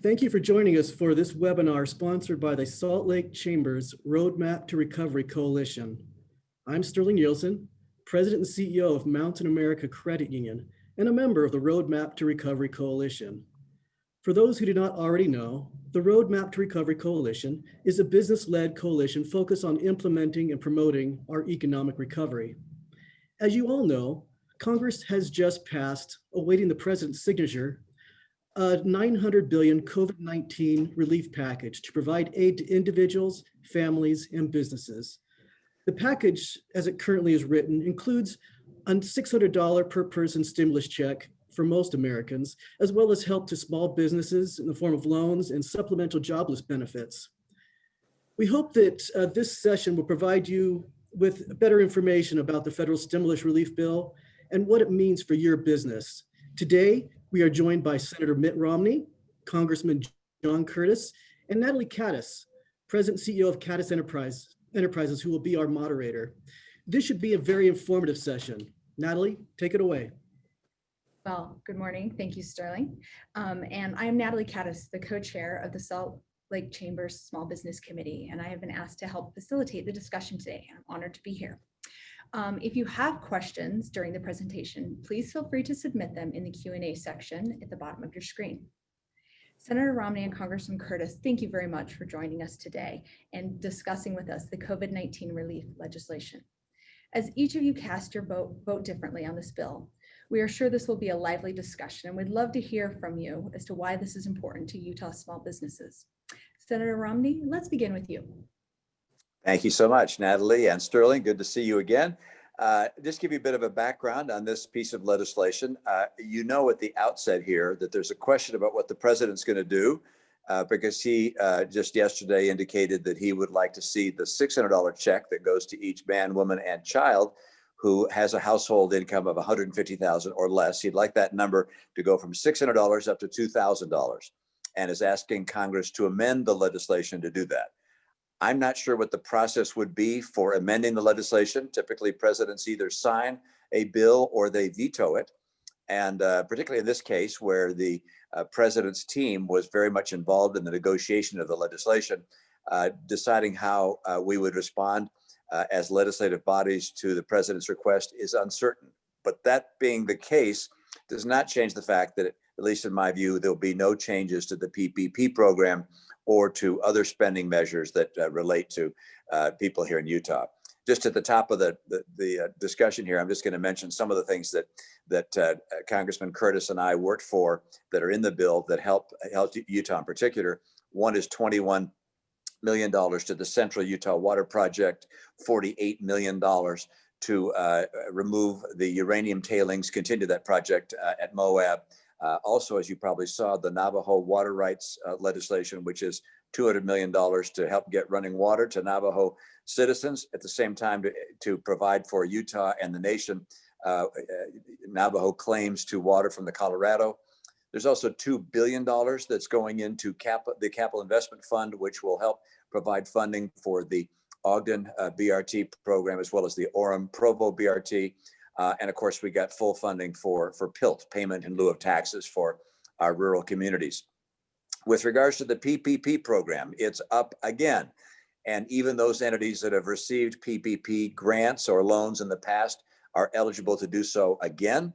Thank you for joining us for this webinar sponsored by the Salt Lake Chamber's Roadmap to Recovery Coalition. I'm Sterling Nielsen, President and CEO of Mountain America Credit Union and a member of the Roadmap to Recovery Coalition. For those who do not already know, the Roadmap to Recovery Coalition is a business-led coalition focused on implementing and promoting our economic recovery. As you all know, Congress has just passed, awaiting the president's signature, a $900 billion COVID-19 relief package to provide aid to individuals, families, and businesses. The package, as it currently is written, includes a $600 per person stimulus check for most Americans, as well as help to small businesses in the form of loans and supplemental jobless benefits. We hope that this session will provide you with better information about the federal stimulus relief bill and what it means for your business. Today, we are joined by Senator Mitt Romney, Congressman John Kaddas, and Natalie Kaddas, President and CEO of Kaddas Enterprises, who will be our moderator. This should be a very informative session. Natalie, take it away. Well, good morning. Thank you, Sterling. And I'm Natalie Kaddas, the co-chair of the Salt Lake Chamber's Small Business Committee, and I have been asked to help facilitate the discussion today. I'm honored to be here. If you have questions during the presentation, please feel free to submit them in the Q&A section at the bottom of your screen. Senator Romney and Congressman Kaddas, thank you very much for joining us today and discussing with us the COVID-19 relief legislation. As each of you cast your vote differently on this bill, we are sure this will be a lively discussion, and we'd love to hear from you as to why this is important to Utah small businesses. Senator Romney, let's begin with you. Thank you so much, Natalie and Sterling. Good to see you again. Just give you a bit of a background on this piece of legislation. You know at the outset here that there's a question about what the president's going to do because he just yesterday indicated that he would like to see the $600 check that goes to each man, woman, and child who has a household income of $150,000 or less. He'd like that number to go from $600 up to $2,000 and is asking Congress to amend the legislation to do that. I'm not sure what the process would be for amending the legislation. Typically, presidents either sign a bill or they veto it. And particularly in this case, where the president's team was very much involved in the negotiation of the legislation, deciding how we would respond as legislative bodies to the president's request is uncertain. But that being the case does not change the fact that, at least in my view, there'll be no changes to the PPP program or to other spending measures that relate to people here in Utah. Just at the top of the discussion here, I'm just going to mention some of the things that Congressman Kaddas and I worked for that are in the bill that help Utah in particular. One is $21 million to the Central Utah Water Project, $48 million to remove the uranium tailings, continue that project at Moab. Also, as you probably saw, the Navajo water rights legislation, which is $200 million to help get running water to Navajo citizens, at the same time to provide for Utah and the nation Navajo claims to water from the Colorado. There's also $2 billion that's going into the Capital Investment Fund, which will help provide funding for the Ogden BRT program, as well as the Orem Provo BRT. And of course, we got full funding for PILT, payment in lieu of taxes, for our rural communities. With regards to the PPP program, it's up again. And even those entities that have received PPP grants or loans in the past are eligible to do so again.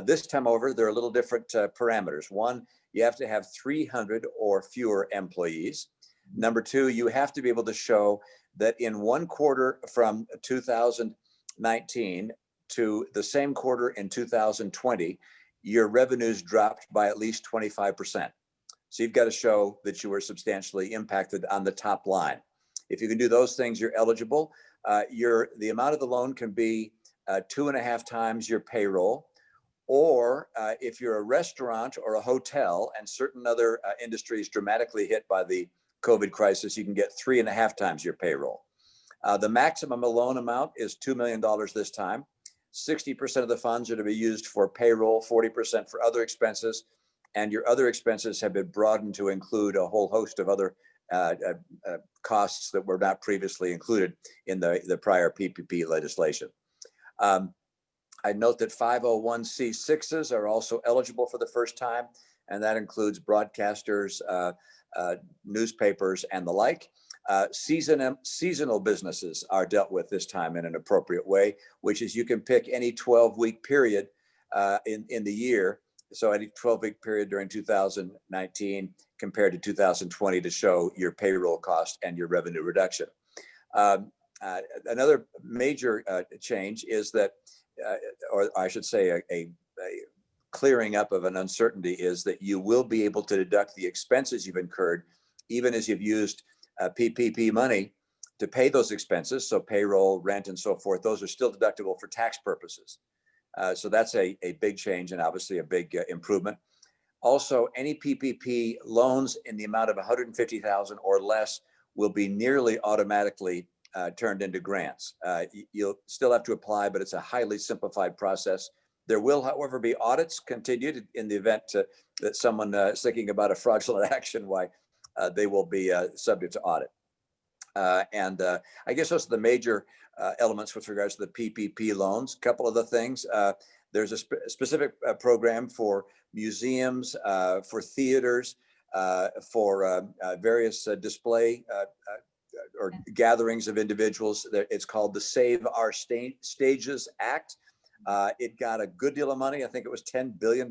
This time over, there are a little different parameters. One, you have to have 300 or fewer employees. Number two, you have to be able to show that in one quarter from 2019 to the same quarter in 2020, your revenues dropped by at least 25%. So you've got to show that you were substantially impacted on the top line. If you can do those things, you're eligible. The amount of the loan can be 2.5 times your payroll, or if you're a restaurant or a hotel and certain other industries dramatically hit by the COVID crisis, you can get 3.5 times your payroll. The maximum loan amount is $2 million this time. 60% of the funds are to be used for payroll, 40% for other expenses, and your other expenses have been broadened to include a whole host of other costs that were not previously included in the prior PPP legislation. I note that 501c6s are also eligible for the first time. and that includes broadcasters, newspapers, and the like. Seasonal businesses are dealt with this time in an appropriate way, which is you can pick any 12-week period in the year. So any 12-week period during 2019 compared to 2020 to show your payroll cost and your revenue reduction. Another major change is that, or I should say a clearing up of an uncertainty, is that you will be able to deduct the expenses you've incurred, even as you've used PPP money to pay those expenses. So payroll, rent, and so forth, those are still deductible for tax purposes. So that's a big change and obviously a big improvement. Also, any PPP loans in the amount of $150,000 or less will be nearly automatically turned into grants. You'll still have to apply, but it's a highly simplified process. There will, however, be audits continued in the event that someone is thinking about a fraudulent action, why they will be subject to audit. I guess those are the major elements with regards to the PPP loans. A couple of the things, there's a specific program for museums, for theaters, for various display or gatherings of individuals. It's called the Save Our Stages Act. It got a good deal of money. I think it was $10 billion.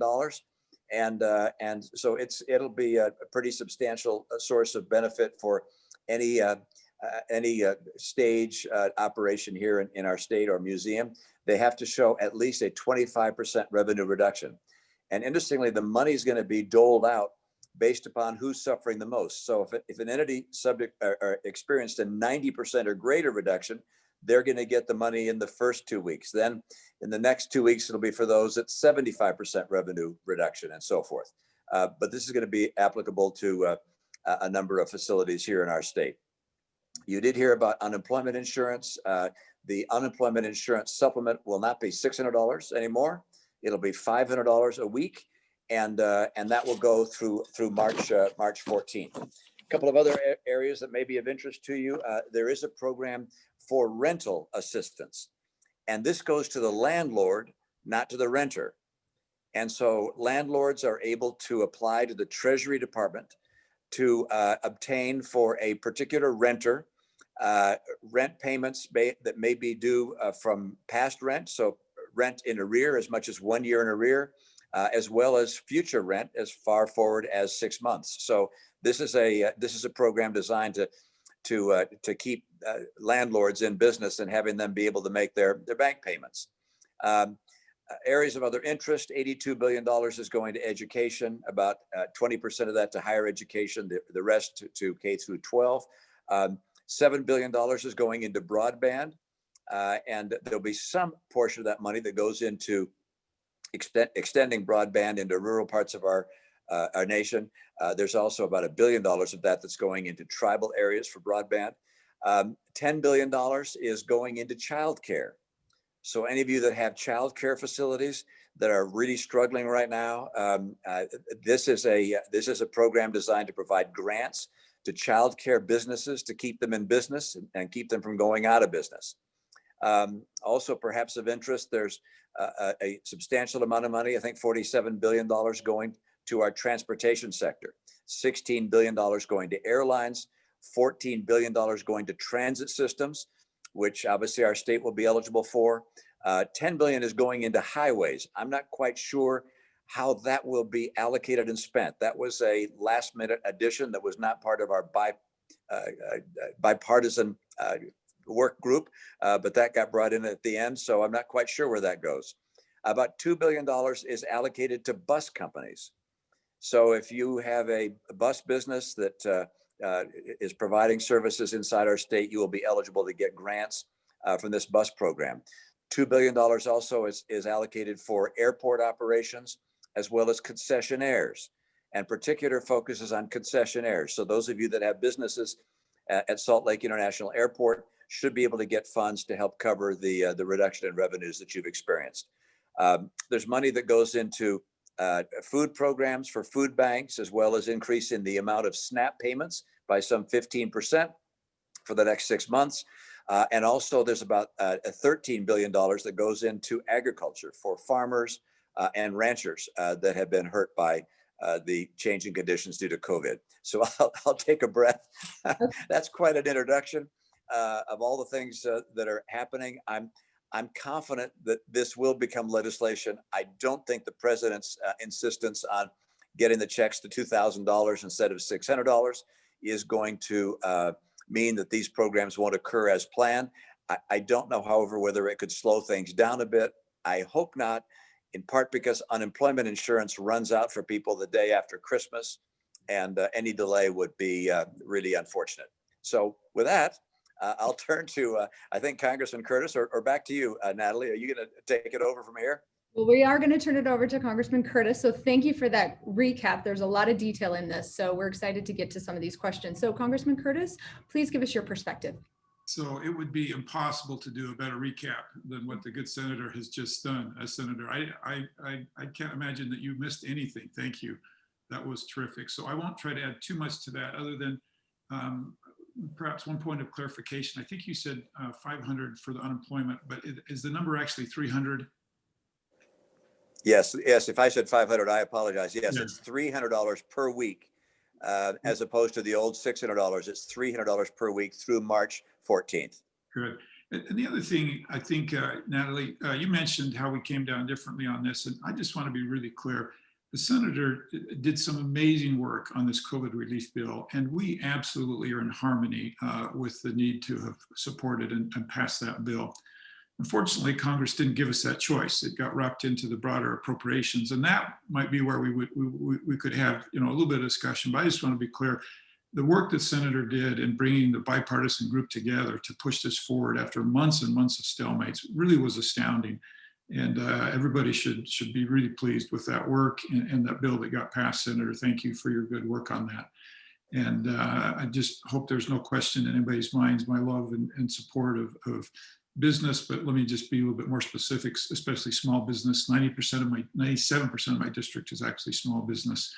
And so it'll be a pretty substantial source of benefit for any stage operation here in our state or museum. They have to show at least a 25% revenue reduction. And interestingly, the money is going to be doled out based upon who's suffering the most. So if an entity experienced a 90% or greater reduction, they're going to get the money in the first 2 weeks. Then in the next 2 weeks, it'll be for those at 75% revenue reduction and so forth. But this is going to be applicable to a number of facilities here in our state. You did hear about unemployment insurance. The unemployment insurance supplement will not be $600 anymore. It'll be $500 a week, and that will go through March 14th. A couple of other areas that may be of interest to you. There is a program for rental assistance, and this goes to the landlord, not to the renter. And so landlords are able to apply to the Treasury Department to obtain for a particular renter rent payments that may be due from past rent, so rent in arrear as much as 1 year in arrear, as well as future rent as far forward as 6 months. So this is a program designed to keep landlords in business and having them be able to make their bank payments. Areas of other interest, $82 billion is going to education, about 20% of that to higher education, the rest to K through 12. $7 billion is going into broadband, and there'll be some portion of that money that goes into extending broadband into rural parts of our nation. There's also about $1 billion of that that's going into tribal areas for broadband. $10 billion is going into childcare. So any of you that have childcare facilities that are really struggling right now, this is a program designed to provide grants to childcare businesses to keep them in business and keep them from going out of business. Also, perhaps of interest, there's a substantial amount of money, I think $47 billion going to our transportation sector, $16 billion going to airlines, $14 billion going to transit systems, which obviously our state will be eligible for. $10 billion is going into highways. I'm not quite sure how that will be allocated and spent. That was a last minute addition that was not part of our bipartisan work group, but that got brought in at the end. So I'm not quite sure where that goes. About $2 billion is allocated to bus companies. So if you have a bus business that is providing services inside our state, you will be eligible to get grants from this bus program. $2 billion also is allocated for airport operations, as well as concessionaires, and particular focuses on concessionaires. So those of you that have businesses at Salt Lake International Airport should be able to get funds to help cover the reduction in revenues that you've experienced. There's money that goes into food programs for food banks, as well as increase in the amount of SNAP payments by some 15% for the next 6 months. And also there's about $13 billion that goes into agriculture for farmers and ranchers that have been hurt by the changing conditions due to COVID. So I'll take a breath. That's quite an introduction of all the things that are happening. I'm confident that this will become legislation. I don't think the president's insistence on getting the checks to $2,000 instead of $600 is going to mean that these programs won't occur as planned. I don't know, however, whether it could slow things down a bit. I hope not, in part because unemployment insurance runs out for people the day after Christmas, and any delay would be really unfortunate. So with that, I'll turn to, I think, Congressman Kaddas, or back to you, Natalie. Are you going to take it over from here? Well, we are going to turn it over to Congressman Kaddas. So thank you for that recap. There's a lot of detail in this, so we're excited to get to some of these questions. So Congressman Kaddas, please give us your perspective. So it would be impossible to do a better recap than what the good senator has just done. Senator, I can't imagine that you missed anything. Thank you. That was terrific. So I won't try to add too much to that other than perhaps one point of clarification. I think you said 500 for the unemployment, but is the number actually 300? Yes. If I said 500, I apologize. Yes, it's $300 per week, as opposed to the old $600. It's $300 per week through March 14th. Good. And the other thing, I think, Natalie, you mentioned how we came down differently on this, and I just want to be really clear. The senator did some amazing work on this COVID relief bill, and we absolutely are in harmony with the need to have supported and passed that bill. Unfortunately, Congress didn't give us that choice. It got wrapped into the broader appropriations, and that might be where we could have a little bit of discussion. But I just want to be clear: the work that Senator did in bringing the bipartisan group together to push this forward after months and months of stalemates really was astounding, and everybody should be really pleased with that work and that bill that got passed. Senator, thank you for your good work on that. And I just hope there's no question in anybody's minds my love and support of business, but let me just be a little bit more specific, especially small business. 97% of my district is actually small business.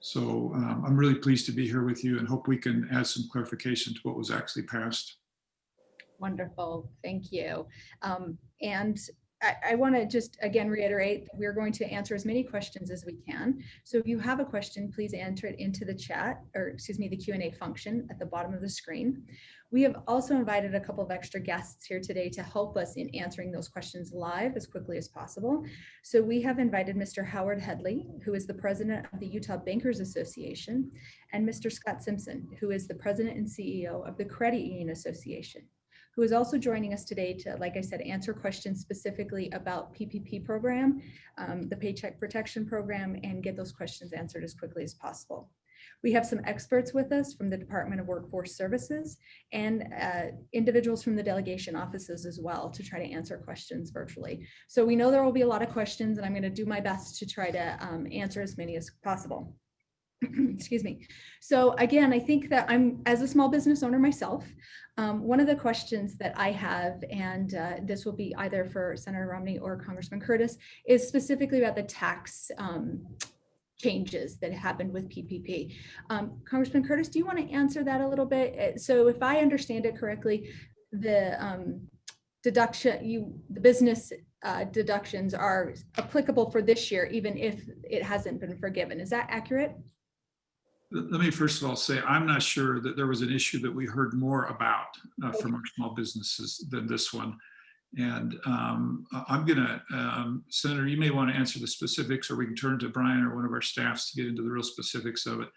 So I'm really pleased to be here with you and hope we can add some clarification to what was actually passed. Wonderful, thank you. And I want to just again reiterate that we're going to answer as many questions as we can. So if you have a question, please enter it into the chat, or excuse me, the Q&A function at the bottom of the screen. We have also invited a couple of extra guests here today to help us in answering those questions live as quickly as possible. So we have invited Mr. Howard Headlee, who is the president of the Utah Bankers Association, and Mr. Scott Simpson, who is the president and CEO of the Credit Union Association, who is also joining us today to, like I said, answer questions specifically about PPP program, the Paycheck Protection Program, and get those questions answered as quickly as possible. We have some experts with us from the Department of Workforce Services and individuals from the delegation offices as well to try to answer questions virtually. So we know there will be a lot of questions, and I'm going to do my best to try to answer as many as possible. Excuse me. So again, I think that as a small business owner myself, one of the questions that I have, and this will be either for Senator Romney or Congressman Kaddas, is specifically about the tax changes that happened with PPP. Congressman Kaddas, do you want to answer that a little bit? So if I understand it correctly, the the business deductions are applicable for this year, even if it hasn't been forgiven. Is that accurate? Let me first of all say, I'm not sure that there was an issue that we heard more about from our small businesses than this one. And I'm gonna, Senator, you may want to answer the specifics, or we can turn to Brian or one of our staffs to get into the real specifics of it.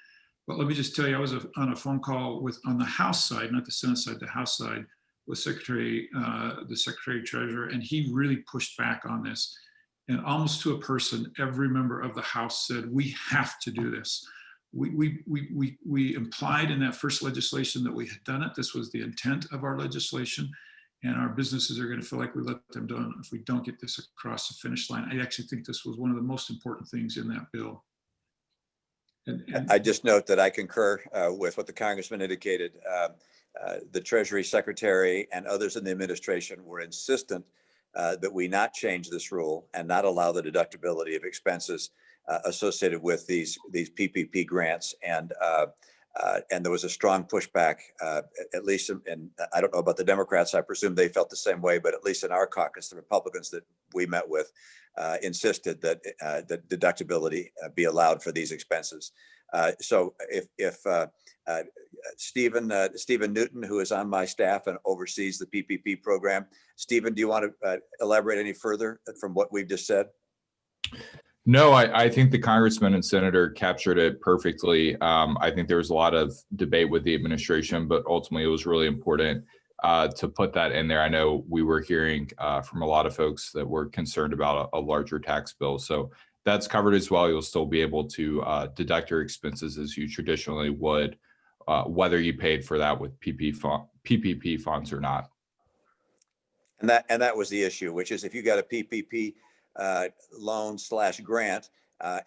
But let me just tell you, I was on a phone call on the House side, not the Senate side, the House side, with the Secretary Treasurer, and he really pushed back on this. And almost to a person, every member of the House said, we have to do this. We implied in that first legislation that we had done it. This was the intent of our legislation, and our businesses are going to feel like we let them down if we don't get this across the finish line. I actually think this was one of the most important things in that bill. And I just note that I concur with what the Congressman indicated. The Treasury Secretary and others in the administration were insistent that we not change this rule and not allow the deductibility of expenses associated with these PPP grants, and there was a strong pushback, at least in, I don't know about the Democrats, I presume they felt the same way, but at least in our caucus, the Republicans that we met with, insisted that that deductibility be allowed for these expenses. So if Stephen Newton, who is on my staff and oversees the PPP program, Stephen, do you want to elaborate any further from what we've just said? No, I think the congressman and senator captured it perfectly. I think there was a lot of debate with the administration, but ultimately it was really important to put that in there. I know we were hearing from a lot of folks that were concerned about a larger tax bill. So that's covered as well. You'll still be able to deduct your expenses as you traditionally would, whether you paid for that with PPP funds or not. And that was the issue, which is if you got a PPP loan / grant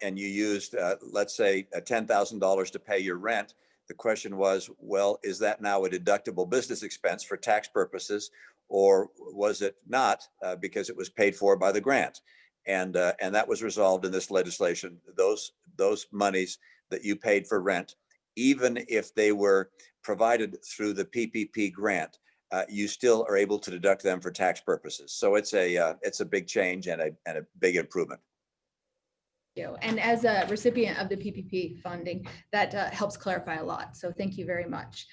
and you used, let's say, $10,000 to pay your rent, the question was, well, is that now a deductible business expense for tax purposes, or was it not because it was paid for by the grant? And that was resolved in this legislation. Those monies that you paid for rent, even if they were provided through the PPP grant, you still are able to deduct them for tax purposes. So it's a big change and a big improvement. Thank you. And as a recipient of the PPP funding, that helps clarify a lot. So thank you very much.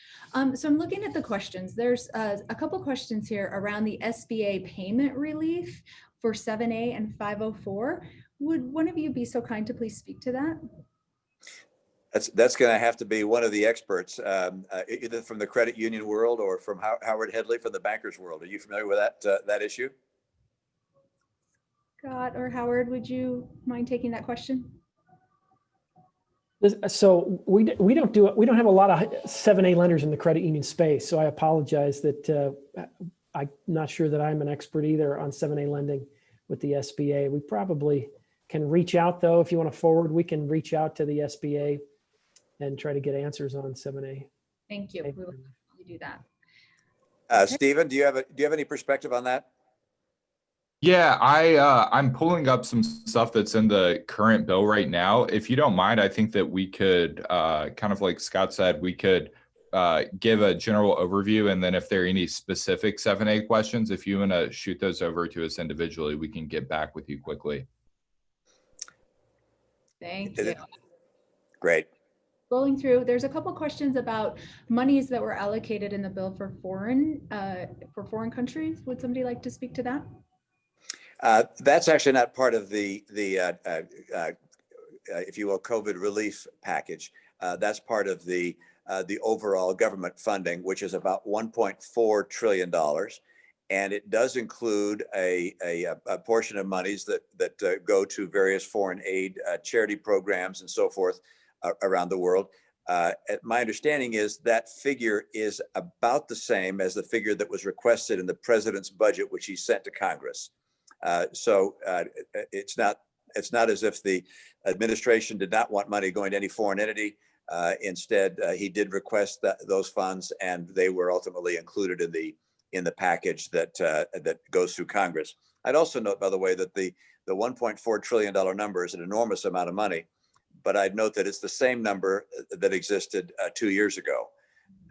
So I'm looking at the questions. There's a couple questions here around the SBA payment relief for 7A and 504. Would one of you be so kind to please speak to that? That's going to have to be one of the experts, either from the credit union world or from Howard Headlee from the bankers world. Are you familiar with that issue? Scott or Howard, would you mind taking that question? So we don't have a lot of 7A lenders in the credit union space. So I apologize that I'm not sure that I'm an expert either on 7A lending with the SBA. We probably can reach out though. If you want to forward, we can reach out to the SBA and try to get answers on 7A. Thank you. We will definitely do that. Okay. Stephen, do you have any perspective on that? Yeah, I'm pulling up some stuff that's in the current bill right now. If you don't mind, I think that we could, kind of like Scott said, we could give a general overview, and then if there are any specific 7A questions, if you want to shoot those over to us individually, we can get back with you quickly. Thank you. Great. Rolling through, there's a couple questions about monies that were allocated in the bill for foreign countries. Would somebody like to speak to that? That's actually not part of the if you will, COVID relief package. That's part of the overall government funding, which is about $1.4 trillion. And it does include a portion of monies that go to various foreign aid, charity programs and so forth around the world. My understanding is that figure is about the same as the figure that was requested in the president's budget, which he sent to Congress. So it's not as if the administration did not want money going to any foreign entity. Instead, he did request those funds, and they were ultimately included in the package that goes through Congress. I'd also note, by the way, that the $1.4 trillion number is an enormous amount of money, but I'd note that it's the same number that existed 2 years ago.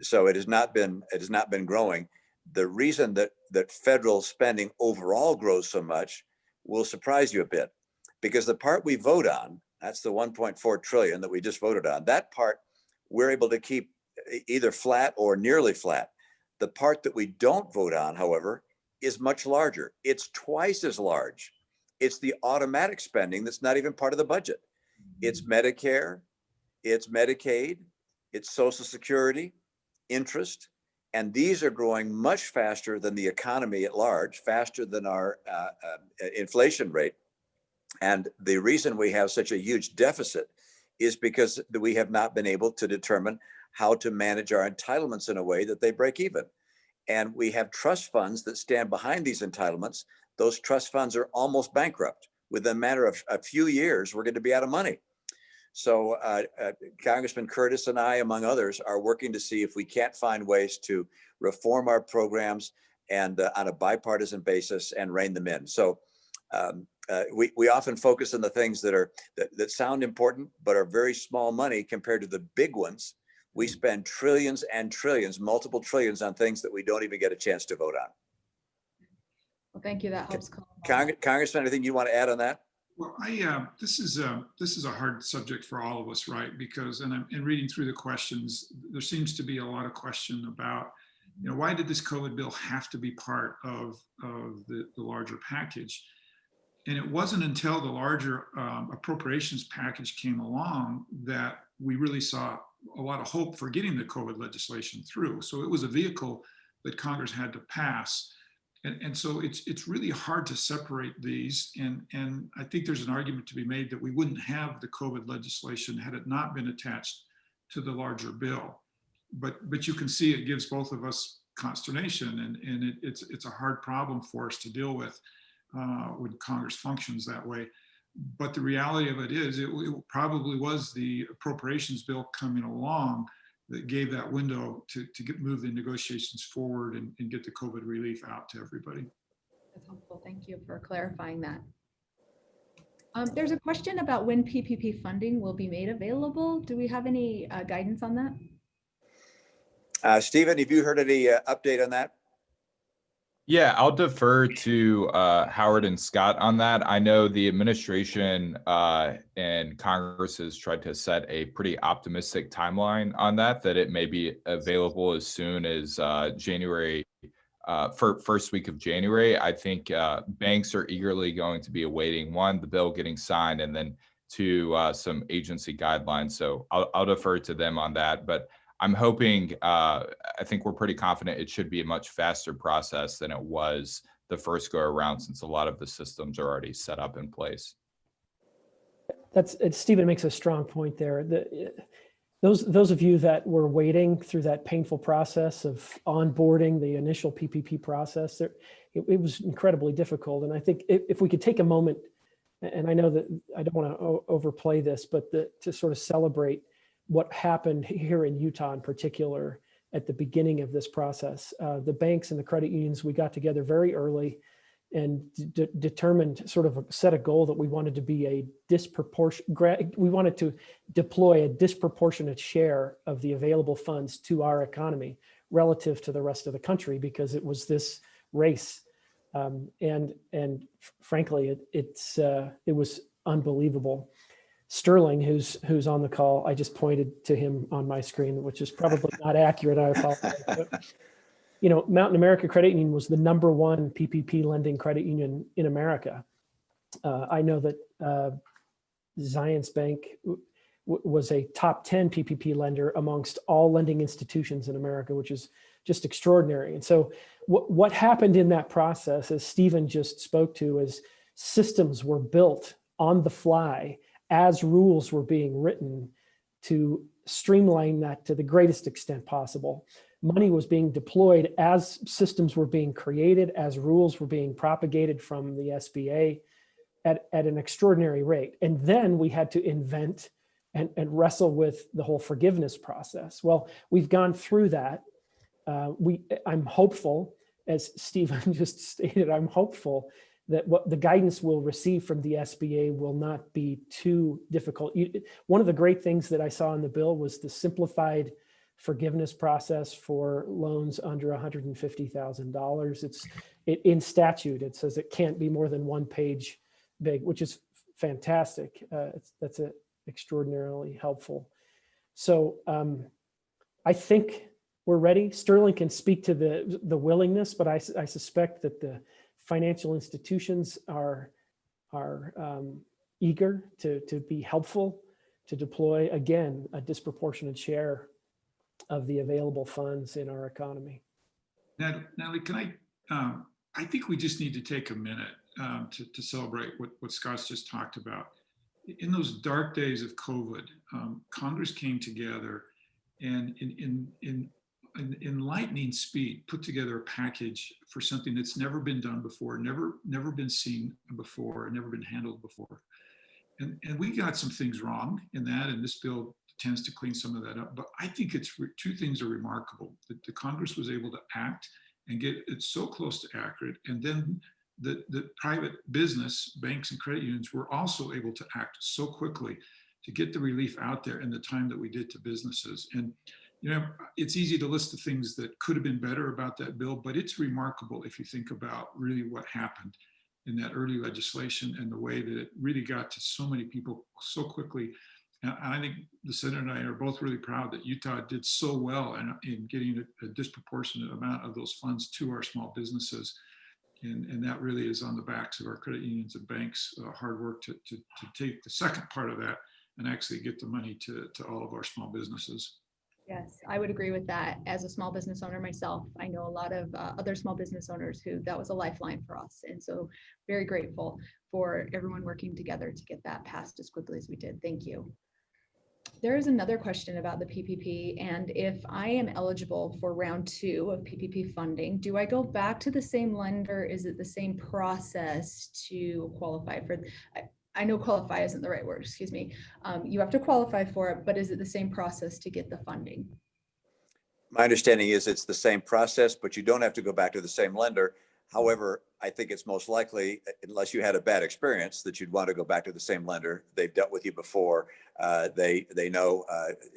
So it has not been growing. The reason that federal spending overall grows so much will surprise you a bit, because the part we vote on, that's the 1.4 trillion that we just voted on, that part we're able to keep either flat or nearly flat. The part that we don't vote on, however, is much larger. It's twice as large. It's the automatic spending that's not even part of the budget. It's Medicare, it's Medicaid, it's Social Security, interest. And these are growing much faster than the economy at large, faster than our inflation rate. And the reason we have such a huge deficit is because we have not been able to determine how to manage our entitlements in a way that they break even. And we have trust funds that stand behind these entitlements. Those trust funds are almost bankrupt. Within a matter of a few years, we're going to be out of money. So Congressman Kaddas and I, among others, are working to see if we can't find ways to reform our programs and on a bipartisan basis and rein them in. So we often focus on the things that sound important, but are very small money compared to the big ones. We spend trillions and trillions, multiple trillions on things that we don't even get a chance to vote on. Well, thank you. That helps. calm. Congressman, anything you want to add on that? Well, this is a hard subject for all of us, right? Because, and in reading through the questions, there seems to be a lot of question about, why did this COVID bill have to be part of the larger package? And it wasn't until the larger appropriations package came along that we really saw a lot of hope for getting the COVID legislation through. So it was a vehicle that Congress had to pass. And so it's really hard to separate these. And I think there's an argument to be made that we wouldn't have the COVID legislation had it not been attached to the larger bill. But you can see it gives both of us consternation, and it's a hard problem for us to deal with when Congress functions that way. But the reality of it is it probably was the appropriations bill coming along that gave that window to move the negotiations forward and get the COVID relief out to everybody. That's helpful. Thank you for clarifying that. There's a question about when PPP funding will be made available. Do we have any guidance on that? Stephen, have you heard any update on that? Yeah, I'll defer to Howard and Scott on that. I know the administration and Congress has tried to set a pretty optimistic timeline on that it may be available as soon as January, first week of January. I think banks are eagerly going to be awaiting, one, the bill getting signed, and then two, some agency guidelines. So I'll defer to them on that. But I'm hoping, I think we're pretty confident it should be a much faster process than it was the first go around, since a lot of the systems are already set up in place. Stephen makes a strong point there. Those of you that were waiting through that painful process of onboarding, the initial PPP process, it was incredibly difficult. And I think if we could take a moment, and I know that I don't want to overplay this, but to sort of celebrate what happened here in Utah in particular at the beginning of this process. The banks and the credit unions, we got together very early and determined, sort of set a goal that we wanted to be we wanted to deploy a disproportionate share of the available funds to our economy relative to the rest of the country, because it was this race. And frankly, it was unbelievable. Sterling, who's on the call, I just pointed to him on my screen, which is probably not accurate. I apologize. But, Mountain America Credit Union was the #1 PPP lending credit union in America. I know that Zions Bank was a top 10 PPP lender amongst all lending institutions in America, which is just extraordinary. And so what happened in that process, as Stephen just spoke to, is systems were built on the fly as rules were being written to streamline that to the greatest extent possible. Money was being deployed as systems were being created, as rules were being propagated from the SBA at an extraordinary rate. And then we had to invent and wrestle with the whole forgiveness process. Well, we've gone through that. I'm hopeful, as Stephen just stated, I'm hopeful that what the guidance we'll receive from the SBA will not be too difficult. One of the great things that I saw in the bill was the simplified forgiveness process for loans under $150,000. In statute, it says it can't be more than 1 page big, which is fantastic. That's extraordinarily helpful. So I think we're ready. Sterling can speak to the willingness, but I suspect that the financial institutions are eager to be helpful, to deploy, again, a disproportionate share of the available funds in our economy. Natalie, can I think we just need to take a minute to celebrate what Scott's just talked about. In those dark days of COVID, Congress came together and in lightning speed put together a package for something that's never been done before, never been seen before, never been handled before. And we got some things wrong in that, and this bill tends to clean some of that up. But I think two things are remarkable: that the Congress was able to act and get it so close to accurate, and then the private business, banks and credit unions, were also able to act so quickly to get the relief out there in the time that we did to businesses. And You know, it's easy to list the things that could have been better about that bill, but it's remarkable if you think about really what happened in that early legislation and the way that it really got to so many people so quickly. And I think the Senator and I are both really proud that Utah did so well in getting a disproportionate amount of those funds to our small businesses. And that really is on the backs of our credit unions and banks' hard work to take the second part of that and actually get the money to all of our small businesses. Yes, I would agree with that. As a small business owner myself, I know a lot of other small business owners who that was a lifeline for us. And so very grateful for everyone working together to get that passed as quickly as we did. Thank you. There is another question about the PPP, and if I am eligible for round 2 of PPP funding, do I go back to the same lender? Is it the same process to qualify for? I know qualify isn't the right word, excuse me. You have to qualify for it, but is it the same process to get the funding? My understanding is it's the same process, but you don't have to go back to the same lender. However, I think it's most likely, unless you had a bad experience, that you'd want to go back to the same lender. They've dealt with you before. They know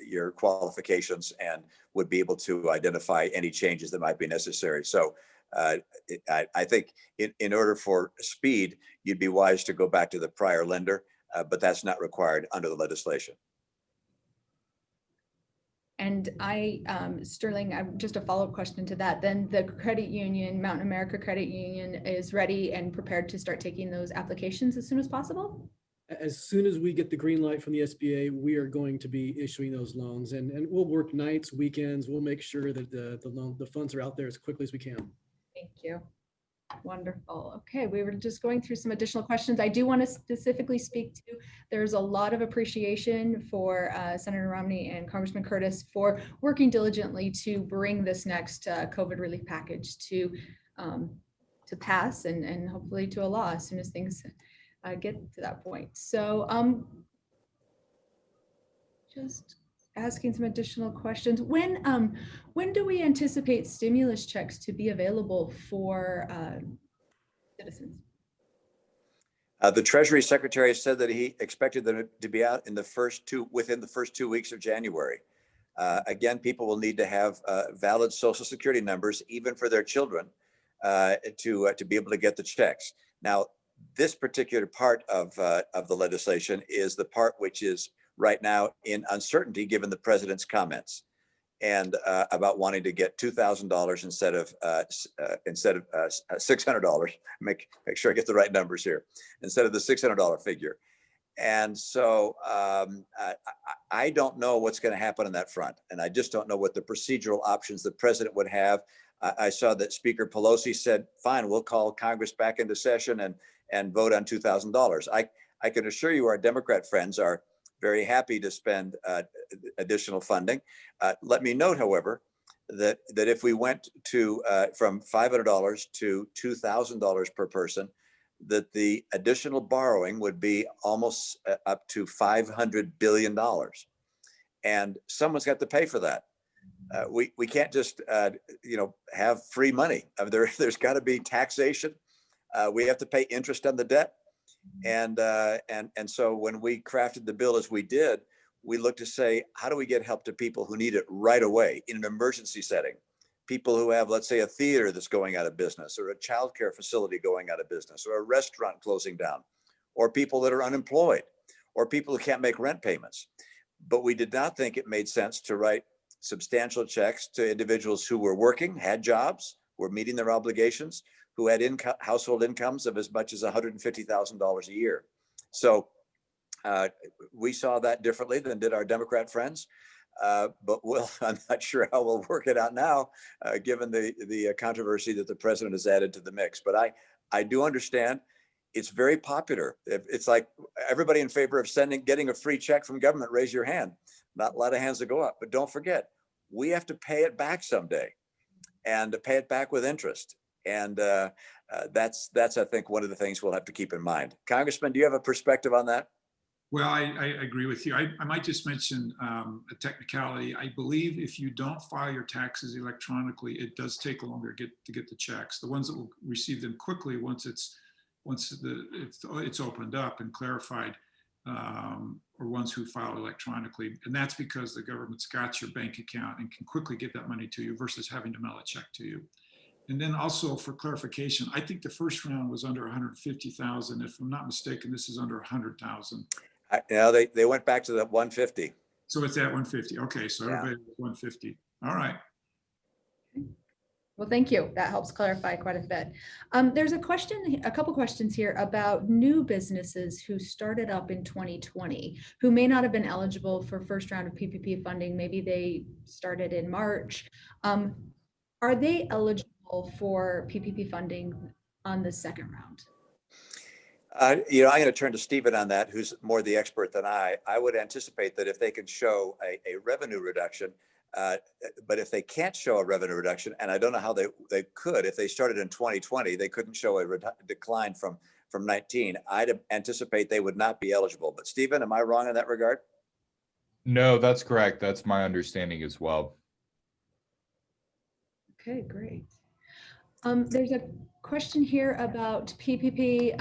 your qualifications and would be able to identify any changes that might be necessary. So I think in order for speed, you'd be wise to go back to the prior lender, but that's not required under the legislation. And Sterling, just a follow-up question to that. Then the credit union, Mountain America Credit Union, is ready and prepared to start taking those applications as soon as possible? As soon as we get the green light from the SBA, we are going to be issuing those loans, and we'll work nights, weekends. We'll make sure that the funds are out there as quickly as we can. Thank you. Wonderful. Okay, we were just going through some additional questions. I do want to specifically speak to, there's a lot of appreciation for Senator Romney and Congressman Kaddas for working diligently to bring this next COVID relief package to pass and hopefully to a law as soon as things get to that point. So just asking some additional questions. When do we anticipate stimulus checks to be available for citizens? The Treasury Secretary said that he expected them to be out in within the first 2 weeks of January. Again, people will need to have valid Social Security numbers, even for their children, to be able to get the checks. Now, this particular part of the legislation is the part which is right now in uncertainty, given the president's comments and about wanting to get $2,000 instead of $600. Make sure I get the right numbers here, instead of the $600 figure. And so I don't know what's going to happen on that front, and I just don't know what the procedural options the president would have. I saw that Speaker Pelosi said, "Fine, we'll call Congress back into session and vote on $2,000." I can assure you, our Democrat friends are very happy to spend additional funding. Let me note, however, that if we went to from $500 to $2,000 per person, that the additional borrowing would be almost up to $500 billion. And someone's got to pay for that. We can't just have free money. There's got to be taxation. We have to pay interest on the debt. And so when we crafted the bill as we did, we looked to say, how do we get help to people who need it right away in an emergency setting? People who have, let's say, a theater that's going out of business, or a childcare facility going out of business, or a restaurant closing down, or people that are unemployed, or people who can't make rent payments. But we did not think it made sense to write substantial checks to individuals who were working, had jobs, were meeting their obligations, who had household incomes of as much as $150,000 a year. So we saw that differently than did our Democrat friends. But I'm not sure how we'll work it out now, given the controversy that the president has added to the mix. But I do understand it's very popular. It's like everybody in favor of getting a free check from government, raise your hand. Not a lot of hands that go up, but don't forget, we have to pay it back someday, and to pay it back with interest. And that's I think one of the things we'll have to keep in mind. Congressman, do you have a perspective on that? Well, I agree with you. I might just mention a technicality. I believe if you don't file your taxes electronically, it does take longer to get the checks. The ones that will receive them quickly once it's opened up and clarified, or ones who file electronically. And that's because the government's got your bank account and can quickly get that money to you versus having to mail a check to you. And then also for clarification, I think the first round was under 150,000. If I'm not mistaken, this is under 100,000. They went back to the 150. So it's at 150. Okay, so Yeah. everybody was 150. All right. Well, thank you. That helps clarify quite a bit. There's a couple questions here about new businesses who started up in 2020, who may not have been eligible for first round of PPP funding. Maybe they started in March. Are they eligible for PPP funding on the second round? I'm going to turn to Stephen on that, who's more the expert than I. I would anticipate that if they can show a revenue reduction, but if they can't show a revenue reduction, and I don't know how they could, if they started in 2020, they couldn't show a decline from 19. I'd anticipate they would not be eligible. But Stephen, am I wrong in that regard? No, that's correct. That's my understanding as well. Okay, great. There's a question here about PPP.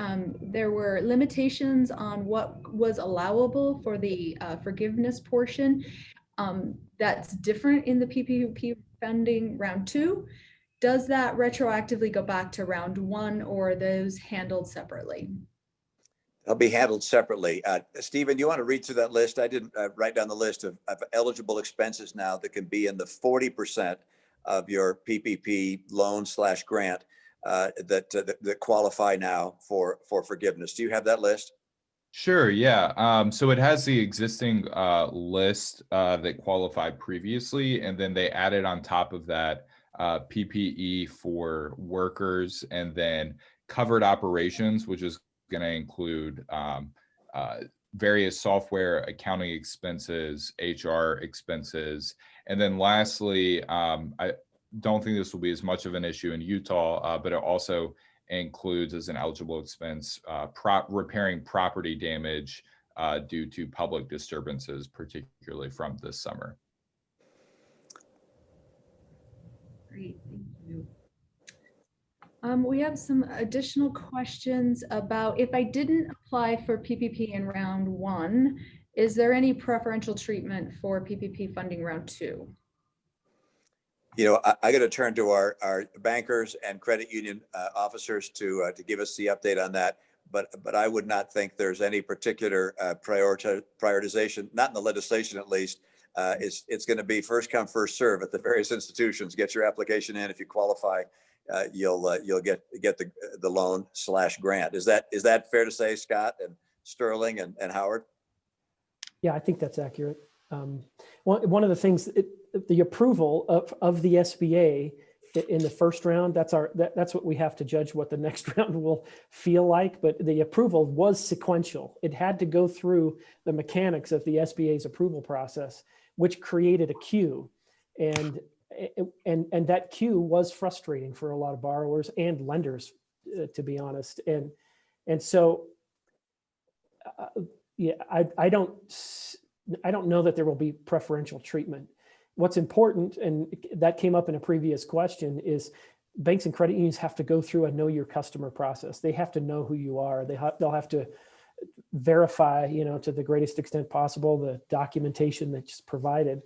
There were limitations on what was allowable for the forgiveness portion. That's different in the PPP funding round 2. Does that retroactively go back to round 1, or are those handled separately? They'll be handled separately. Stephen, you want to read through that list? I didn't write down the list of eligible expenses now that can be in the 40% of your PPP loan / grant that qualify now for forgiveness. Do you have that list? Sure, yeah. So it has the existing list that qualified previously, and then they added on top of that PPE for workers, and then covered operations, which is going to include various software, accounting expenses, HR expenses. And then lastly, I don't think this will be as much of an issue in Utah, but it also includes as an eligible expense repairing property damage due to public disturbances, particularly from this summer. Great, thank you. We have some additional questions about if I didn't apply for PPP in round 1, is there any preferential treatment for PPP funding round 2? I got to turn to our bankers and credit union officers to give us the update on that. But I would not think there's any particular prioritization, not in the legislation at least. It's going to be first come, first serve at the various institutions. Get your application in. If you qualify, you'll get the loan / grant. Is that fair to say, Scott and Sterling and Howard? Yeah, I think that's accurate. One of the things, the approval of the SBA in the first round, that's what we have to judge what the next round will feel like. But the approval was sequential. It had to go through the mechanics of the SBA's approval process, which created a queue, and that queue was frustrating for a lot of borrowers and lenders, to be honest. And so, yeah, I don't know that there will be preferential treatment. What's important, and that came up in a previous question, is banks and credit unions have to go through a know your customer process. They have to know who you are. They'll have to verify, to the greatest extent possible, the documentation that's provided.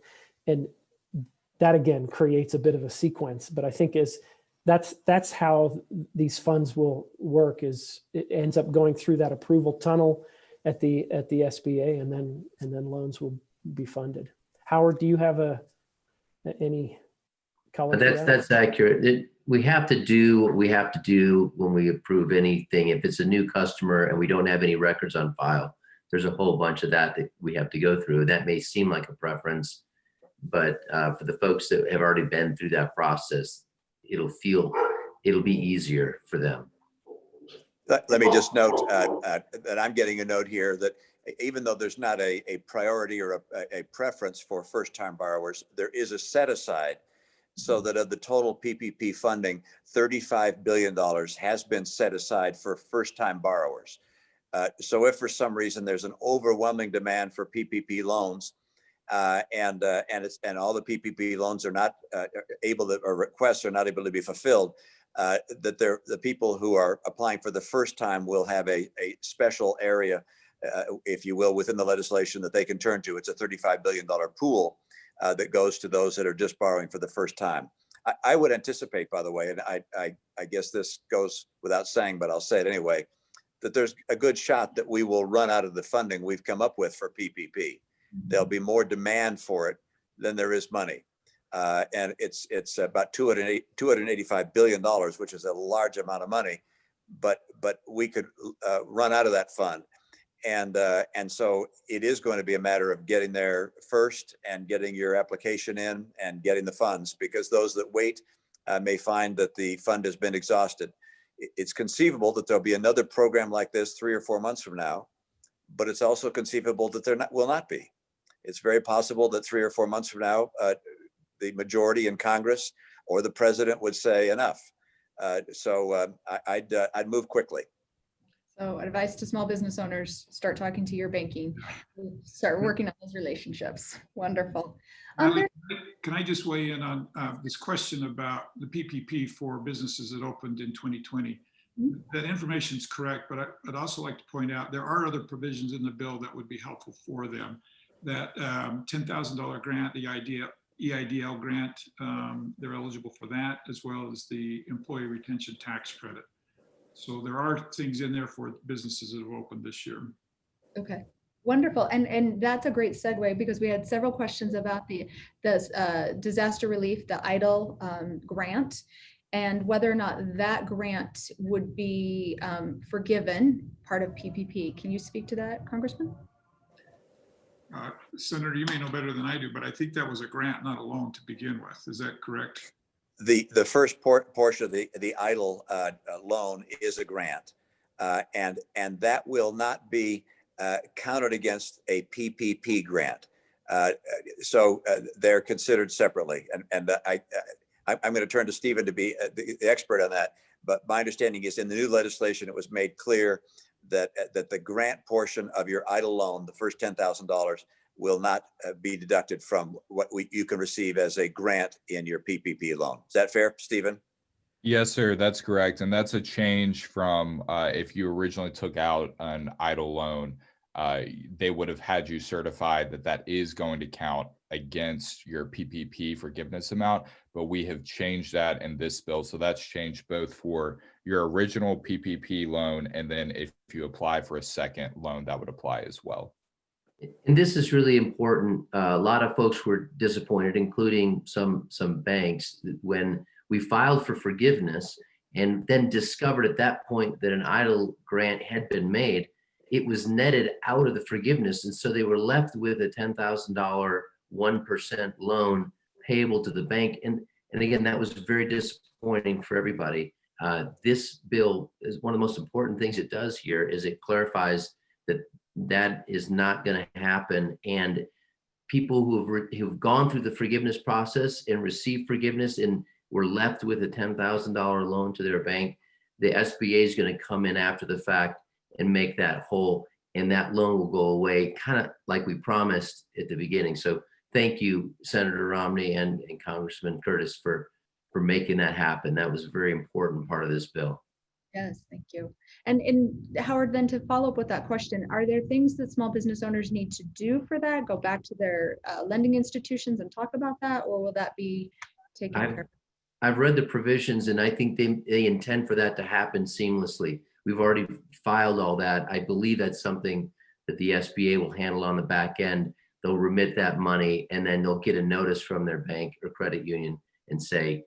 And that again creates a bit of a sequence, but I think that's how these funds will work, is it ends up going through that approval tunnel at the SBA, and then loans will be funded. Howard, do you have any color? That's accurate. We have to do what we have to do when we approve anything. If it's a new customer and we don't have any records on file, there's a whole bunch of that we have to go through. That may seem like a preference, but for the folks that have already been through that process, it'll be easier for them. Let me just note that I'm getting a note here that even though there's not a priority or a preference for first-time borrowers, there is a set aside so that of the total PPP funding, $35 billion has been set aside for first-time borrowers. So if for some reason there's an overwhelming demand for PPP loans and all the PPP loans are not able to, or requests are not able to be fulfilled, that the people who are applying for the first time will have a special area if you will, within the legislation that they can turn to. It's a $35 billion pool that goes to those that are just borrowing for the first time. I would anticipate, by the way, and I guess this goes without saying, but I'll say it anyway, that there's a good shot that we will run out of the funding we've come up with for PPP. There'll be more demand for it than there is money. And it's about $285 billion, which is a large amount of money, but we could run out of that fund. And so it is going to be a matter of getting there first and getting your application in and getting the funds, because those that wait may find that the fund has been exhausted. It's conceivable that there'll be another program like this 3 or 4 months from now, but it's also conceivable that there will not be. It's very possible that 3 or 4 months from now, the majority in Congress or the president would say enough. So I'd move quickly. So advice to small business owners, start talking to your banking, start working on those relationships. Wonderful. Natalie, can I just weigh in on this question about the PPP for businesses that opened in 2020? That information is correct, but I'd also like to point out there are other provisions in the bill that would be helpful for them. That $10,000 grant, the EIDL grant, they're eligible for that, as well as the employee retention tax credit. So there are things in there for businesses that have opened this year. Okay, wonderful. And that's a great segue, because we had several questions about the disaster relief, the EIDL grant, and whether or not that grant would be forgiven, part of PPP. Can you speak to that, Congressman? Senator, you may know better than I do, but I think that was a grant, not a loan to begin with. Is that correct? The first portion of the EIDL loan is a grant, and that will not be counted against a PPP grant. So they're considered separately. And I'm going to turn to Stephen to be the expert on that. But my understanding is in the new legislation, it was made clear that the grant portion of your EIDL loan, the first $10,000, will not be deducted from what you can receive as a grant in your PPP loan. Is that fair, Stephen? Yes, sir, that's correct. And that's a change from if you originally took out an EIDL loan, they would have had you certified that that is going to count against your PPP forgiveness amount, but we have changed that in this bill. So that's changed both for your original PPP loan, and then if you apply for a second loan, that would apply as well. And this is really important. A lot of folks were disappointed, including some banks, when we filed for forgiveness and then discovered at that point that an EIDL grant had been made. It was netted out of the forgiveness. And so they were left with a $10,000 1% loan payable to the bank. And again, that was very disappointing for everybody. This bill is one of the most important things it does here is it clarifies that that is not going to happen. And people who've gone through the forgiveness process and received forgiveness and were left with a $10,000 loan to their bank, the SBA is going to come in after the fact and make that whole, and that loan will go away, kind of like we promised at the beginning. So thank you, Senator Romney and Congressman Kaddas for making that happen. That was a very important part of this bill. Yes, thank you. And Howard, then to follow up with that question, are there things that small business owners need to do for that? Go back to their lending institutions and talk about that, or will that be taken care of? I've read the provisions, and I think they intend for that to happen seamlessly. We've already filed all that. I believe that's something that the SBA will handle on the back end. They'll remit that money, and then they'll get a notice from their bank or credit union and say,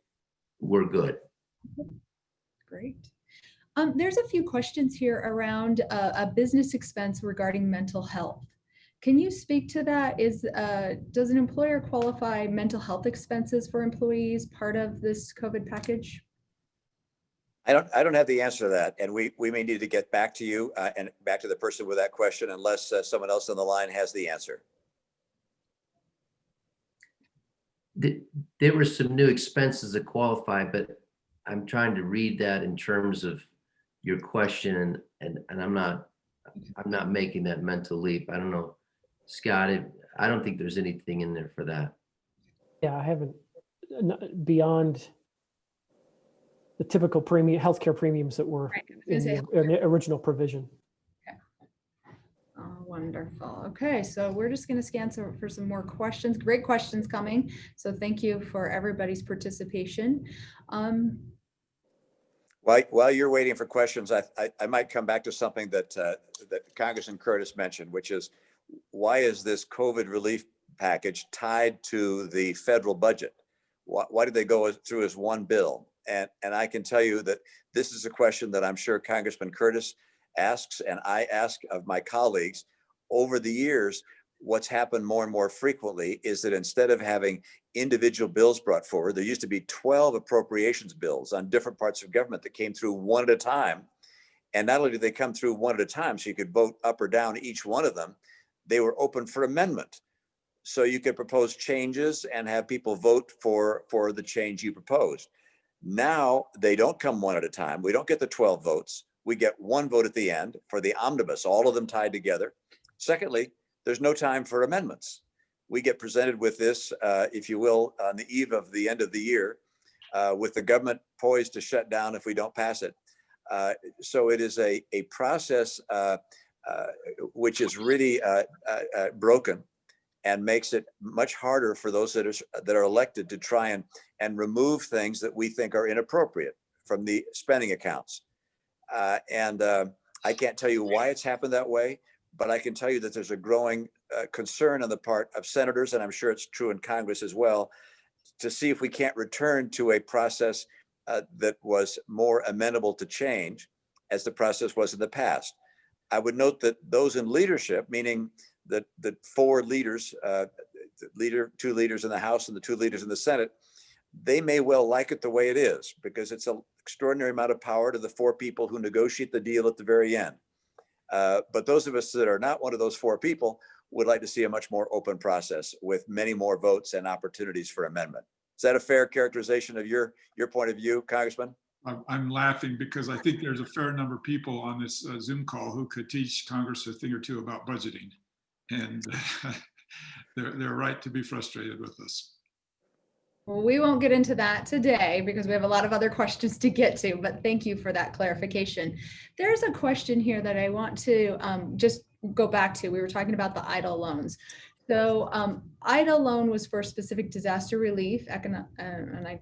we're good. Great. There's a few questions here around a business expense regarding mental health. Can you speak to that? Does an employer qualify mental health expenses for employees part of this COVID package? I don't have the answer to that, and we may need to get back to you and back to the person with that question, unless someone else on the line has the answer. There were some new expenses that qualify, but I'm trying to read that in terms of your question, and I'm not making that mental leap. I don't know, Scott. I don't think there's anything in there for that. Yeah, I haven't, beyond the typical healthcare premiums that were in the original provision. Okay. Wonderful. Okay, so we're just going to scan for some more questions. Great questions coming. So thank you for everybody's participation. While you're waiting for questions, I might come back to something that Congressman Curtis mentioned, which is, why is this COVID relief package tied to the federal budget? Why did they go through as one bill? And I can tell you that this is a question that I'm sure Congressman Curtis asks, and I ask of my colleagues. Over the years, what's happened more and more frequently is that instead of having individual bills brought forward, there used to be 12 appropriations bills on different parts of government that came through one at a time. And not only did they come through one at a time, so you could vote up or down each one of them, they were open for amendment. So you could propose changes and have people vote for the change you proposed. Now they don't come one at a time. We don't get the 12 votes. We get one vote at the end for the omnibus, all of them tied together. Secondly, there's no time for amendments. We get presented with this, if you will, on the eve of the end of the year, with the government poised to shut down if we don't pass it. So it is a process which is really broken, and makes it much harder for those that are elected to try and remove things that we think are inappropriate from the spending accounts. I can't tell you why it's happened that way, but I can tell you that there's a growing concern on the part of senators, and I'm sure it's true in Congress as well, to see if we can't return to a process that was more amenable to change as the process was in the past. I would note that those in leadership, meaning that the four leaders, two leaders in the House and the two leaders in the Senate, they may well like it the way it is, because it's an extraordinary amount of power to the four people who negotiate the deal at the very end. But those of us that are not one of those four people would like to see a much more open process with many more votes and opportunities for amendment. Is that a fair characterization of your point of view, Congressman? I'm laughing because I think there's a fair number of people on this Zoom call who could teach Congress a thing or two about budgeting. And they're right to be frustrated with us. Well, we won't get into that today because we have a lot of other questions to get to, but thank you for that clarification. There's a question here that I want to just go back to. We were talking about the EIDL loans. So EIDL loan was for specific disaster relief, and I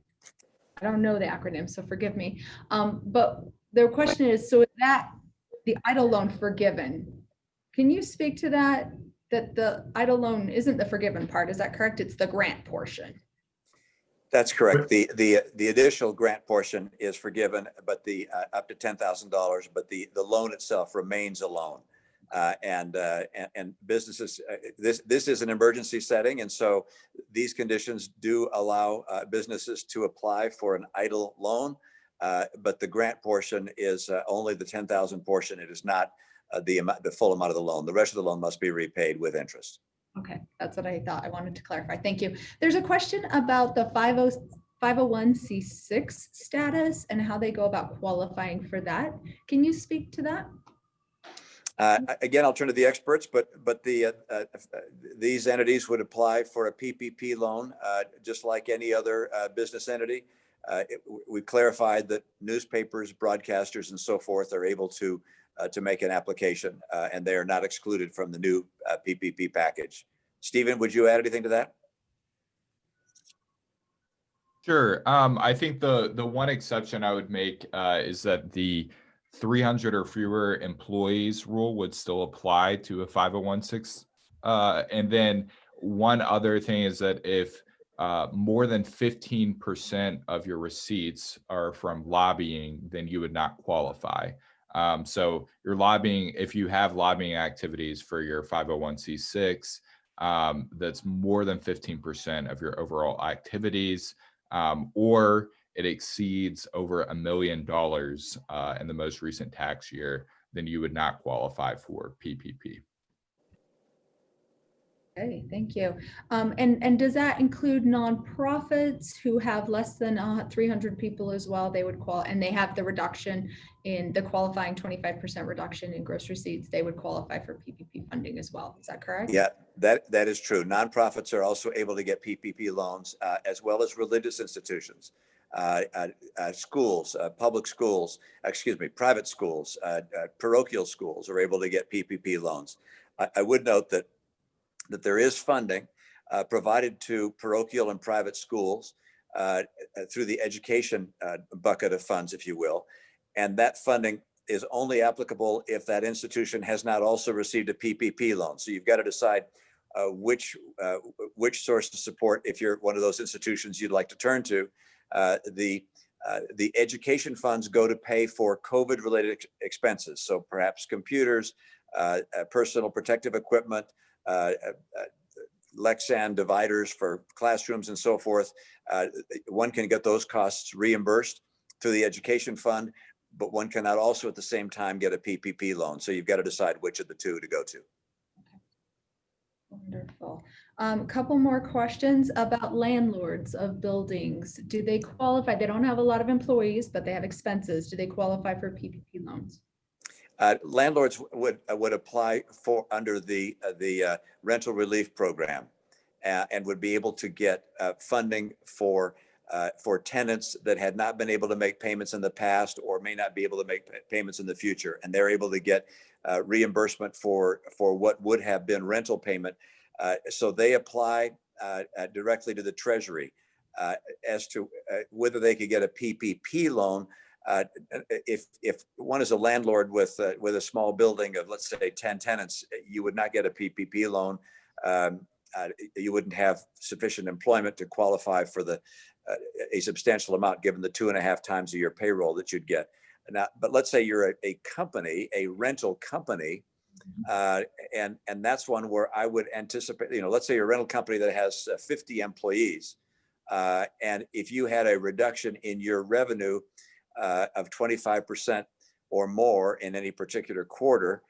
don't know the acronym, so forgive me. But the question is, so is that the EIDL loan forgiven? Can you speak to that? That the EIDL loan isn't the forgiven part, is that correct? It's the grant portion. That's correct. The additional grant portion is forgiven, but the up to $10,000, but the loan itself remains a loan. And businesses, this is an emergency setting, and so these conditions do allow businesses to apply for an EIDL loan, but the grant portion is only the 10,000 portion. It is not the full amount of the loan. The rest of the loan must be repaid with interest. Okay, that's what I thought. I wanted to clarify. Thank you. There's a question about the 501c6 status and how they go about qualifying for that. Can you speak to that? Again, I'll turn to the experts, but these entities would apply for a PPP loan just like any other business entity. We clarified that newspapers, broadcasters, and so forth are able to make an application, and they are not excluded from the new PPP package. Stephen, would you add anything to that? Sure. I think the one exception I would make is that the 300 or fewer employees rule would still apply to a 501c6. And then one other thing is that if more than 15% of your receipts are from lobbying, then you would not qualify. So your lobbying, if you have lobbying activities for your 501c6, that's more than 15% of your overall activities, or it exceeds over $1 million in the most recent tax year, then you would not qualify for PPP. Okay, thank you. And does that include nonprofits who have less than 300 people as well? They would qualify, and they have the reduction in the qualifying 25% reduction in gross receipts. They would qualify for PPP funding as well. Is that correct? Yeah, that is true. Nonprofits are also able to get PPP loans, as well as religious institutions, schools, public schools, private schools, parochial schools are able to get PPP loans. I would note that there is funding provided to parochial and private schools through the education bucket of funds, if you will. And that funding is only applicable if that institution has not also received a PPP loan. So you've got to decide which source to support if you're one of those institutions you'd like to turn to. The education funds go to pay for COVID-related expenses. So perhaps computers, personal protective equipment, Lexan dividers for classrooms and so forth. One can get those costs reimbursed through the education fund, but one cannot also at the same time get a PPP loan. So you've got to decide which of the two to go to. Wonderful. Couple more questions about landlords of buildings. Do they qualify? They don't have a lot of employees, but they have expenses. Do they qualify for PPP loans? Landlords would apply for under the rental relief program and would be able to get funding for tenants that had not been able to make payments in the past or may not be able to make payments in the future, and they're able to get reimbursement for what would have been rental payment. So they apply directly to the Treasury as to whether they could get a PPP loan. If one is a landlord with a small building of, let's say, 10 tenants, you would not get a PPP loan. You wouldn't have sufficient employment to qualify for a substantial amount given the 2.5 times a year payroll that you'd get. Now, but let's say you're a company, a rental company, and that's one where I would anticipate, let's say you're a rental company that has 50 employees, and if you had a reduction in your revenue of 25% or more in any particular quarter,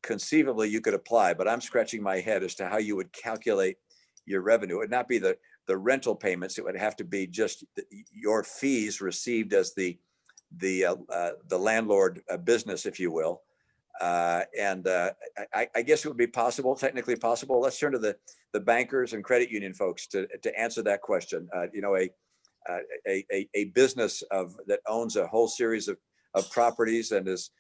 conceivably you could apply, but I'm scratching my head as to how you would calculate your revenue. It would not be the rental payments. It would have to be just your fees received as the landlord business, if you will. I guess it would be possible, technically possible. Let's turn to the bankers and credit union folks to answer that question. A business that owns a whole series of properties and is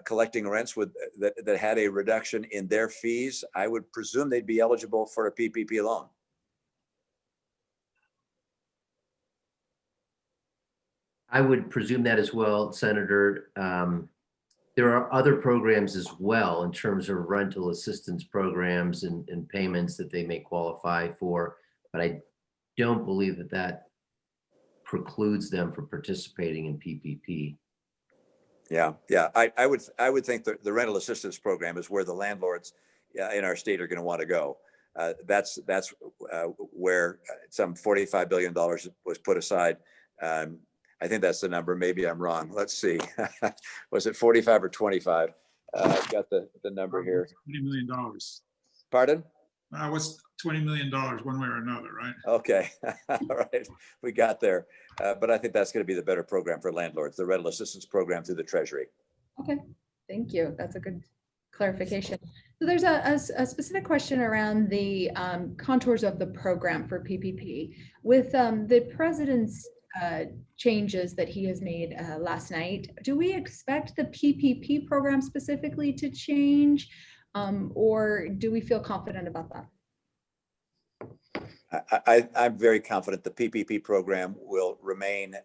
collecting rents that had a reduction in their fees, I would presume they'd be eligible for a PPP loan. I would presume that as well, Senator. There are other programs as well in terms of rental assistance programs and payments that they may qualify for, but I don't believe that precludes them from participating in PPP. Yeah. I would think that the rental assistance program is where the landlords in our state are going to want to go. That's where some $45 billion was put aside. I think that's the number. Maybe I'm wrong. Let's see. Was it 45 or 25? I've got the number here. $20 million. Pardon? What's $20 million one way or another, right? Okay. All right. We got there. But I think that's going to be the better program for landlords, the rental assistance program through the Treasury. Okay, thank you. That's a good clarification. So there's a specific question around the contours of the program for PPP. With the president's changes that he has made last night, do we expect the PPP program specifically to change, or do we feel confident about that? I'm very confident the PPP program will remain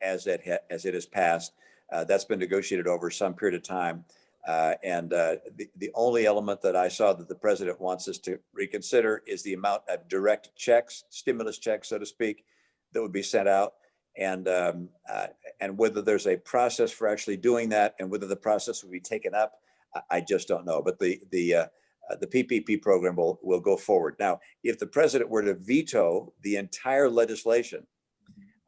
as it has passed. That's been negotiated over some period of time. And the only element that I saw that the president wants us to reconsider is the amount of direct checks, stimulus checks, so to speak, that would be sent out, and whether there's a process for actually doing that, and whether the process will be taken up, I just don't know. But the PPP program will go forward. Now, if the president were to veto the entire legislation,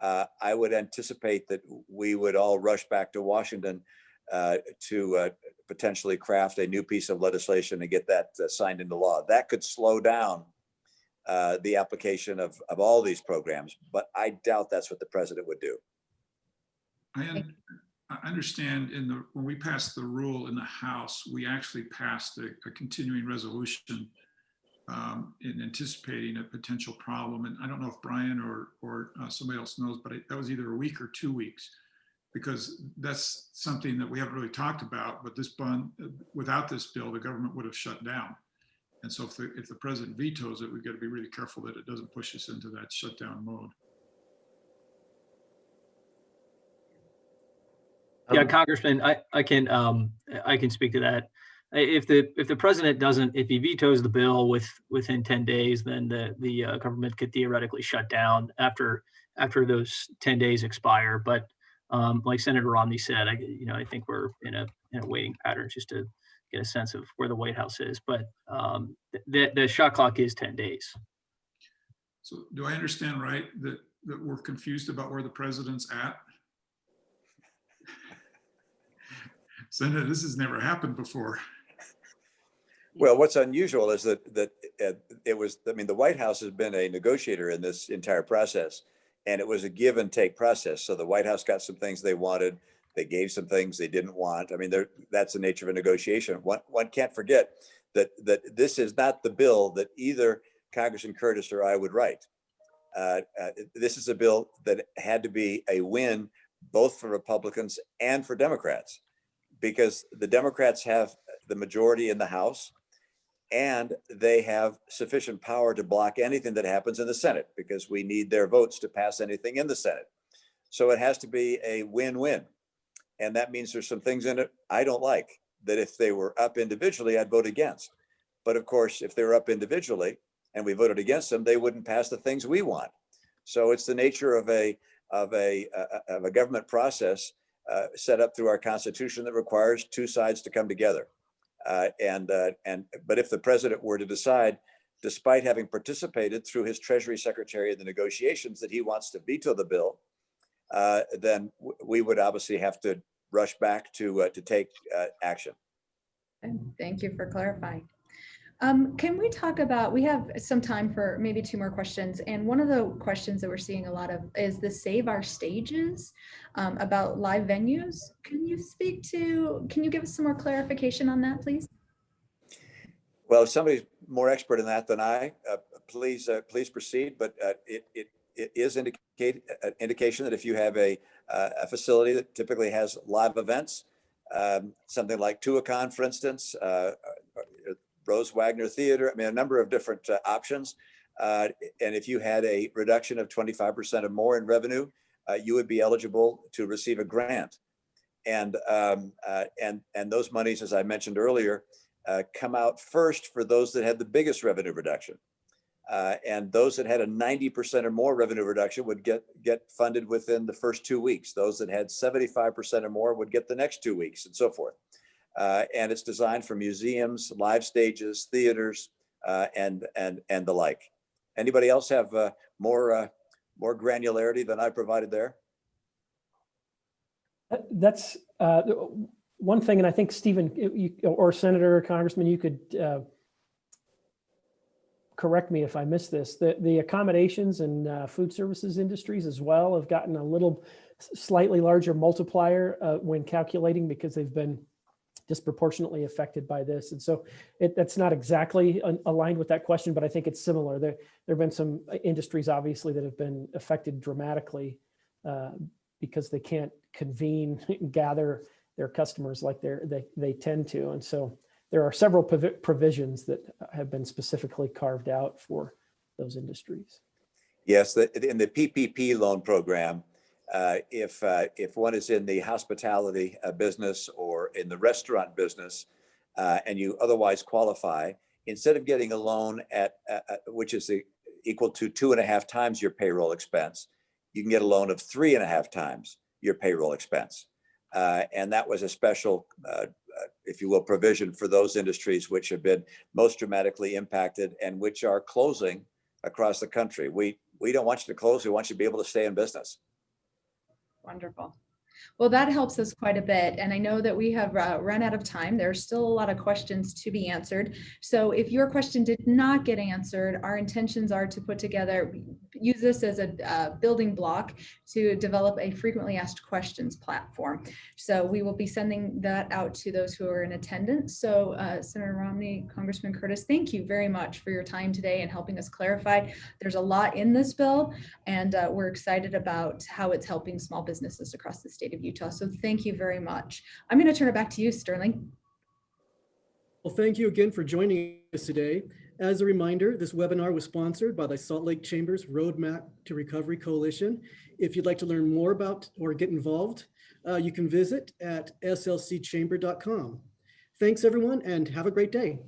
I would anticipate that we would all rush back to Washington to potentially craft a new piece of legislation and get that signed into law. That could slow down the application of all these programs, but I doubt that's what the president would do. I understand when we passed the rule in the House, we actually passed a continuing resolution in anticipating a potential problem. And I don't know if Brian or somebody else knows, but that was either a week or 2 weeks, because that's something that we haven't really talked about. But this bond, without this bill, the government would have shut down. And so if the president vetoes it, we've got to be really careful that it doesn't push us into that shutdown mode. Yeah, Congressman, I can speak to that. If the president doesn't, if he vetoes the bill within 10 days, then the government could theoretically shut down after those 10 days expire. But like Senator Romney said, I think we're in a waiting pattern just to get a sense of where the White House is. But the shot clock is 10 days. So do I understand right that we're confused about where the president's at? Senator, this has never happened before. Well, what's unusual is that it was, I mean, the White House has been a negotiator in this entire process, and it was a give and take process. So the White House got some things they wanted. They gave some things they didn't want. I mean, that's the nature of a negotiation. One can't forget that this is not the bill that either Congressman Kaddas or I would write. This is a bill that had to be a win both for Republicans and for Democrats, because the Democrats have the majority in the House and they have sufficient power to block anything that happens in the Senate, because we need their votes to pass anything in the Senate. So it has to be a win-win. And that means there's some things in it I don't like, that if they were up individually, I'd vote against. But of course, if they were up individually and we voted against them, they wouldn't pass the things we want. So it's the nature of a government process set up through our Constitution that requires two sides to come together. But if the president were to decide, despite having participated through his Treasury Secretary in the negotiations, that he wants to veto the bill, then we would obviously have to rush back to take action. And thank you for clarifying. Can we talk about, we have some time for maybe two more questions. And one of the questions that we're seeing a lot of is the Save Our Stages about live venues. Can you give us some more clarification on that, please? Well, if somebody's more expert in that than I, please proceed. But it is indication that if you have a facility that typically has live events, something like Tuacahn, for instance, Rose Wagner Theater, I mean, a number of different options. And if you had a reduction of 25% or more in revenue, you would be eligible to receive a grant. And those monies, as I mentioned earlier, come out first for those that had the biggest revenue reduction. And those that had a 90% or more revenue reduction would get funded within the first 2 weeks. Those that had 75% or more would get the next 2 weeks, and so forth. And it's designed for museums, live stages, theaters, and the like. Anybody else have more granularity than I provided there? That's one thing, and I think Stephen or Senator or Congressman, you could correct me if I missed this. The accommodations and food services industries as well have gotten a little slightly larger multiplier when calculating, because they've been disproportionately affected by this. And so that's not exactly aligned with that question, but I think it's similar. There have been some industries, obviously, that have been affected dramatically because they can't convene and gather their customers like they tend to. And so there are several provisions that have been specifically carved out for those industries. Yes, in the PPP loan program, if one is in the hospitality business or in the restaurant business, and you otherwise qualify, instead of getting a loan which is equal to 2.5 times your payroll expense, you can get a loan of 3.5 times your payroll expense. And that was a special, if you will, provision for those industries which have been most dramatically impacted and which are closing across the country. We don't want you to close. We want you to be able to stay in business. Wonderful. Well, that helps us quite a bit. And I know that we have run out of time. There's still a lot of questions to be answered. So if your question did not get answered, our intentions are to use this as a building block to develop a frequently asked questions platform. So we will be sending that out to those who are in attendance. So Senator Romney, Congressman Kaddas, thank you very much for your time today and helping us clarify. There's a lot in this bill, and we're excited about how it's helping small businesses across the state of Utah. So thank you very much. I'm going to turn it back to you, Sterling. Well, thank you again for joining us today. As a reminder, this webinar was sponsored by the Salt Lake Chamber's Roadmap to Recovery Coalition. If you'd like to learn more about or get involved, you can visit at slcchamber.com. Thanks, everyone, and have a great day.